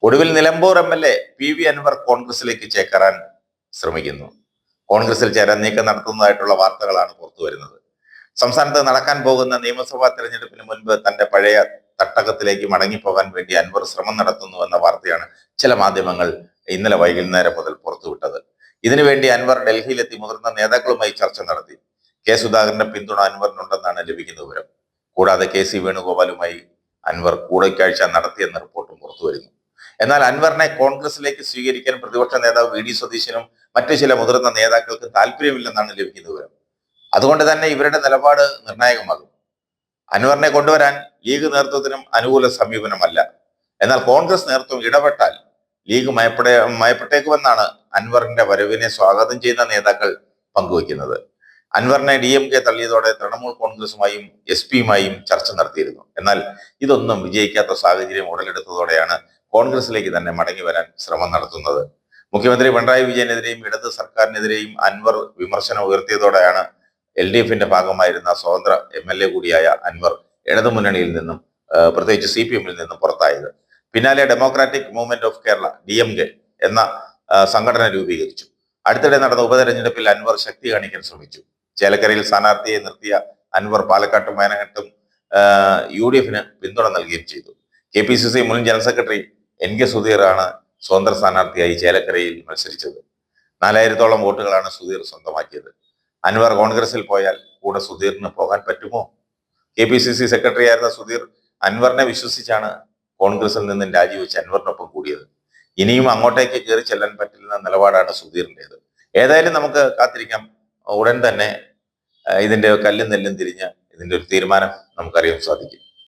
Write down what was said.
ഒടുവിൽ Nilambur MLA PV Anwar കോൺഗ്രസിലേക്ക് ചേക്കേറാൻ ശ്രമിക്കുന്നു. കോൺഗ്രസിൽ ചേരാൻ നീക്കം നടത്തുന്നതായിട്ടുള്ള വാർത്തകളാണ് പുറത്തുവരുന്നത്. സംസ്ഥാനത്ത് നടക്കാൻ പോകുന്ന നിയമസഭാ തെരഞ്ഞെടുപ്പിന് മുൻപ് തന്റെ പഴയ തട്ടകത്തിലേക്ക് മടങ്ങിപ്പോകാൻ വേണ്ടി അൻവർ ശ്രമം നടത്തുന്നു എന്ന വാർത്തയാണ് ചില മാധ്യമങ്ങൾ ഇന്നലെ വൈകുന്നേരം മുതൽ പുറത്തുവിട്ടത്. ഇതിനുവേണ്ടി അൻവർ ഡൽഹിയിലെത്തി മുതിർന്ന നേതാക്കളുമായി ചർച്ച നടത്തി. കെ സുധാകരന്റെ പിന്തുണ അൻവറിനുണ്ടെന്നാണ് ലഭിക്കുന്ന വിവരം. കൂടാതെ KC വേണുഗോപാലുമായി അൻവർ കൂടിക്കാഴ്ച നടത്തിയെന്ന റിപ്പോർട്ടും പുറത്തുവരുന്നു. എന്നാൽ അൻവറിനെ കോൺഗ്രസിലേക്ക് സ്വീകരിക്കാൻ പ്രതിപക്ഷ നേതാവ് VD സതീശനും മറ്റു ചില മുതിർന്ന നേതാക്കൾക്ക് താല്പര്യമില്ലെന്നാണ് ലഭിക്കുന്ന വിവരം. അതുകൊണ്ട് തന്നെ ഇവരുടെ നിലപാട് നിർണായകമാകും. അൻവറിനെ കൊണ്ടുവരാൻ ലീഗ് നേതൃത്വത്തിനും അനുകൂല സമീപനമല്ല. എന്നാൽ കോൺഗ്രസ് നേതൃത്വം ഇടപെട്ടാൽ ലീഗ് മയപ്പെട്ടേക്കുമെന്നാണ് അൻവറിന്റെ വരവിനെ സ്വാഗതം ചെയ്യുന്ന നേതാക്കൾ പങ്കുവയ്ക്കുന്നത്. അൻവറിനെ DMK തള്ളിയതോടെ തൃണമൂൽ കോൺഗ്രസുമായും SP-യുമായും ചർച്ച നടത്തിയിരുന്നു. എന്നാൽ ഇതൊന്നും വിജയിക്കാത്ത സാഹചര്യം ഉടലെടുത്തതോടെയാണ് കോൺഗ്രസിലേക്ക് തന്നെ മടങ്ങി വരാൻ ശ്രമം നടത്തുന്നത്. മുഖ്യമന്ത്രി പിണറായി വിജയനെതിരെയും ഇടത് സർക്കാരിനെതിരെയും അൻവർ വിമർശനം ഉയർത്തിയതോടെയാണ് LDFന്റെ ഭാഗമായിരുന്ന സ്വതന്ത്ര MLA കൂടിയായ അൻവർ ഇടതുമുന്നണിയിൽ നിന്നും പ്രത്യേകിച്ച് CPM-ൽ നിന്നും പുറത്തായത്. പിന്നാലെ democratic movement of Kerala DMK എന്ന സംഘടന രൂപീകരിച്ചു. അടുത്തിടെ നടന്ന ഉപതെരഞ്ഞെടുപ്പിൽ അൻവർ ശക്തി കാണിക്കാൻ ശ്രമിച്ചു. ചേലക്കരയിൽ സ്ഥാനാർത്ഥിയെ നിർത്തിയ അൻവർ പാലക്കാട്ടും വയനാട്ടും UDF-ന് പിന്തുണ നൽകുകയും ചെയ്തു. KPCC മുൻ ജനറൽ സെക്രട്ടറി NK സുധീറാണ് സ്വതന്ത്ര സ്ഥാനാർത്ഥിയായി ചേലക്കരയിൽ മത്സരിച്ചത്. 4000-ഓളം വോട്ടുകളാണ് സുധീർ സ്വന്തമാക്കിയത്. അൻവർ കോൺഗ്രസിൽ പോയാൽ കൂടെ സുധീറിന് പോകാൻ പറ്റുമോ? KPCC സെക്രട്ടറി ആയിരുന്ന സുധീർ അൻവറിനെ വിശ്വസിച്ചാണ് കോൺഗ്രസിൽ നിന്നും രാജിവെച്ച് അൻവറിനൊപ്പം കൂടിയത്. ഇനിയും അങ്ങോട്ടേക്ക് കയറി ചെല്ലാൻ പറ്റില്ലെന്ന നിലപാടാണ് സുധീറിൻ്റെത്. ഏതായാലും നമുക്ക് കാത്തിരിക്കാം. ഉടൻ തന്നെ ഇതിന്റെ കല്ലും നെല്ലും തിരിഞ്ഞ് ഇതിന്റെ ഒരു തീരുമാനം നമുക്കറിയാൻ സാധിക്കും.